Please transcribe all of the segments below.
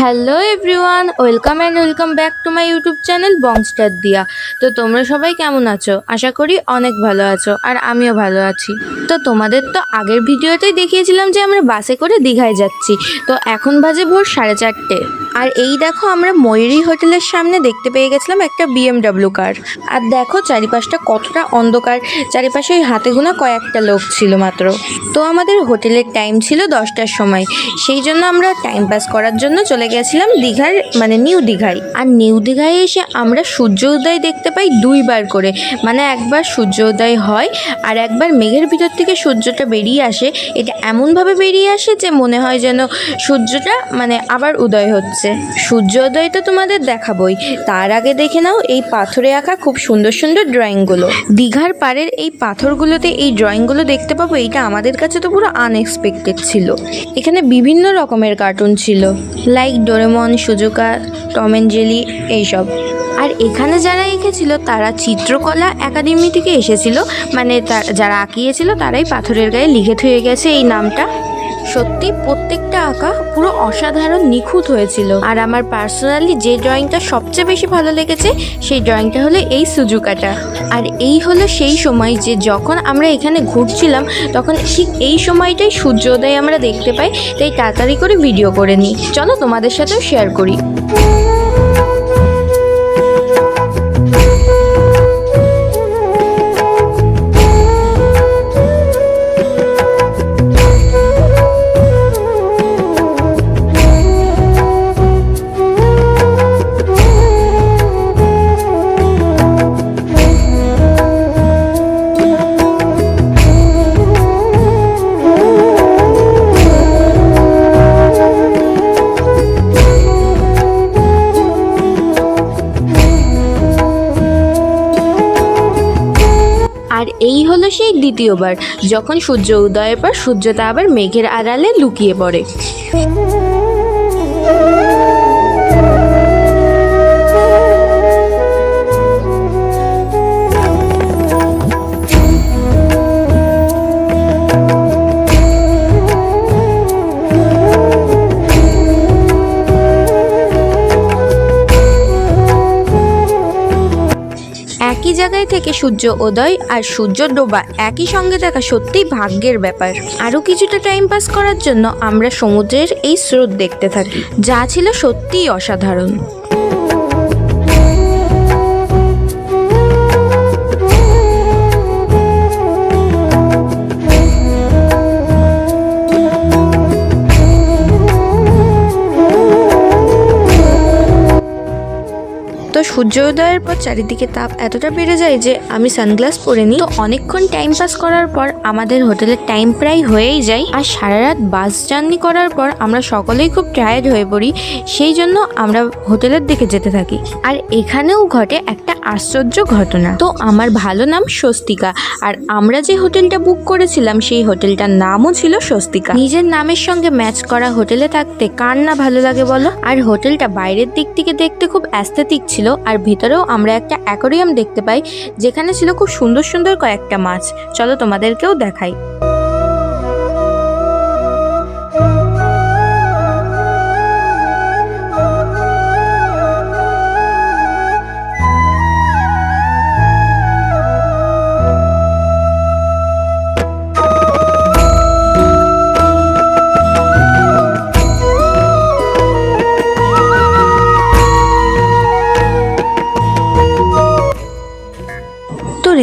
Hello everyone, welcome back to my YouTube channel Bongstar দিয়া। তো তোমরা সবাই কেমন আছো? আশা করি অনেক ভালো আছো, আর আমিও ভালো আছি। তো তোমাদের তো আগের ভিডিওতেই দেখিয়েছিলাম যে আমরা বাসে করে দীঘায় যাচ্ছি। তো এখন বাজে ভোর 4:30। আর এই দেখো, আমরা ময়ূরী হোটেলের সামনে দেখতে পেয়ে গেছিলাম একটা BMW কার। আর দেখো চারিপাশটা কতটা অন্ধকার, চারিপাশে ওই হাতে গোনা কয়েকটা লোক ছিল মাত্র। তো আমাদের হোটেলের টাইম ছিল 10টার সময়, সেই জন্য আমরা টাইম পাস করার জন্য চলে গেছিলাম দীঘার নিউ দীঘায়। আর নিউ দীঘায় এসে আমরা সূর্য উদয় দেখতে পাই দুইবার করে, একবার সূর্য উদয় হয় আর একবার মেঘের ভিতর থেকে সূর্যটা বেরিয়ে আসে। এটা এমনভাবে বেরিয়ে আসে যে মনে হয় যেন সূর্যটা আবার উদয় হচ্ছে। সূর্য উদয় তো তোমাদের দেখাবই, তার আগে দেখে নাও এই পাথরে আঁকা খুব সুন্দর সুন্দর ড্রয়িংগুলো। দীঘার পাড়ের এই পাথরগুলোতে এই ড্রয়িংগুলো দেখতে পাবো, এইটা আমাদের কাছে তো পুরো আনএক্সপেক্টেড ছিল। এখানে বিভিন্ন রকমের কার্টুন ছিল, like Doraemon, Shizuka, Tom and Jerry, এইসব। আর এখানে যারা এঁকেছিল তারা চিত্রকলা একাডেমি থেকে এসেছিল, যারা আঁকিয়েছিল তারাই পাথরের গায়ে লিখে থুয়ে গেছে এই নামটা। সত্যি প্রত্যেকটা আঁকা পুরো অসাধারণ নিখুঁত হয়েছিল। আর আমার পার্সোনালি যে ড্রয়িংটা সবচেয়ে বেশি ভালো লেগেছে সেই ড্রয়িংটা হলো এই সুজুকাটা। আর এই হলো সেই সময় যে যখন আমরা এখানে ঘুরছিলাম, তখন ঠিক এই সময়টাই সূর্যোদয় আমরা দেখতে পাই। তাই তাড়াতাড়ি করে ভিডিও করে নিই, চলো তোমাদের সাথেও শেয়ার করি। আর এই হলো সেই দ্বিতীয়বার, যখন সূর্য উদয়ের পর সূর্যটা আবার মেঘের আড়ালে লুকিয়ে পড়ে। একই জায়গায় থেকে সূর্য উদয় আর সূর্য ডোবা একই সঙ্গে দেখা সত্যিই ভাগ্যের ব্যাপার। আরও কিছুটা টাইম পাস করার জন্য আমরা সমুদ্রের এই স্রোত দেখতে থাকি, যা ছিল সত্যিই অসাধারণ। তো সূর্যোদয়ের পর চারিদিকে তাপ এতটা বেড়ে যায় যে আমি সানগ্লাস পরে নিই। তো অনেকক্ষণ টাইম পাস করার পর আমাদের হোটেলের টাইম প্রায় হয়েই যায়। আর সারা রাত বাস জার্নি করার পর আমরা সকলেই খুব টায়ার্ড হয়ে পড়ি, সেই জন্য আমরা হোটেলের দিকে যেতে থাকি। আর এখানেও ঘটে একটা আশ্চর্য ঘটনা। তো আমার ভালো নাম স্বস্তিকা, আর আমরা যে হোটেলটা বুক করেছিলাম সেই হোটেলটার নামও ছিল স্বস্তিকা। নিজের নামের সঙ্গে ম্যাচ করা হোটেলে থাকতে কার না ভালো লাগে বলো। আর হোটেলটা বাইরের দিক থেকে দেখতে খুব অ্যাস্থেটিক ছিল, আর ভিতরেও আমরা একটা অ্যাকোরিয়াম দেখতে পাই, যেখানে ছিল খুব সুন্দর সুন্দর কয়েকটা মাছ। চলো তোমাদেরকেও দেখাই।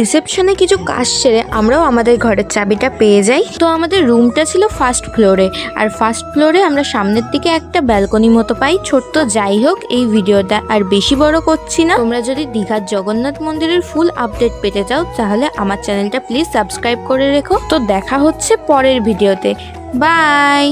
রিসেপশনে কিছু কাজ সেরে আমরাও আমাদের ঘরের চাবিটা পেয়ে যাই। তো আমাদের রুমটা ছিল ফার্স্ট ফ্লোরে, আর ফার্স্ট ফ্লোরে আমরা সামনের দিকে একটা ব্যালকনি মতো পাই ছোট্ট। যাই হোক, এই ভিডিওটা আর বেশি বড় করছি না। তোমরা যদি দীঘার জগন্নাথ মন্দিরের ফুল আপডেট পেতে চাও তাহলে আমার চ্যানেলটা প্লিজ সাবস্ক্রাইব করে রেখো। তো দেখা হচ্ছে পরের ভিডিওতে, বাই।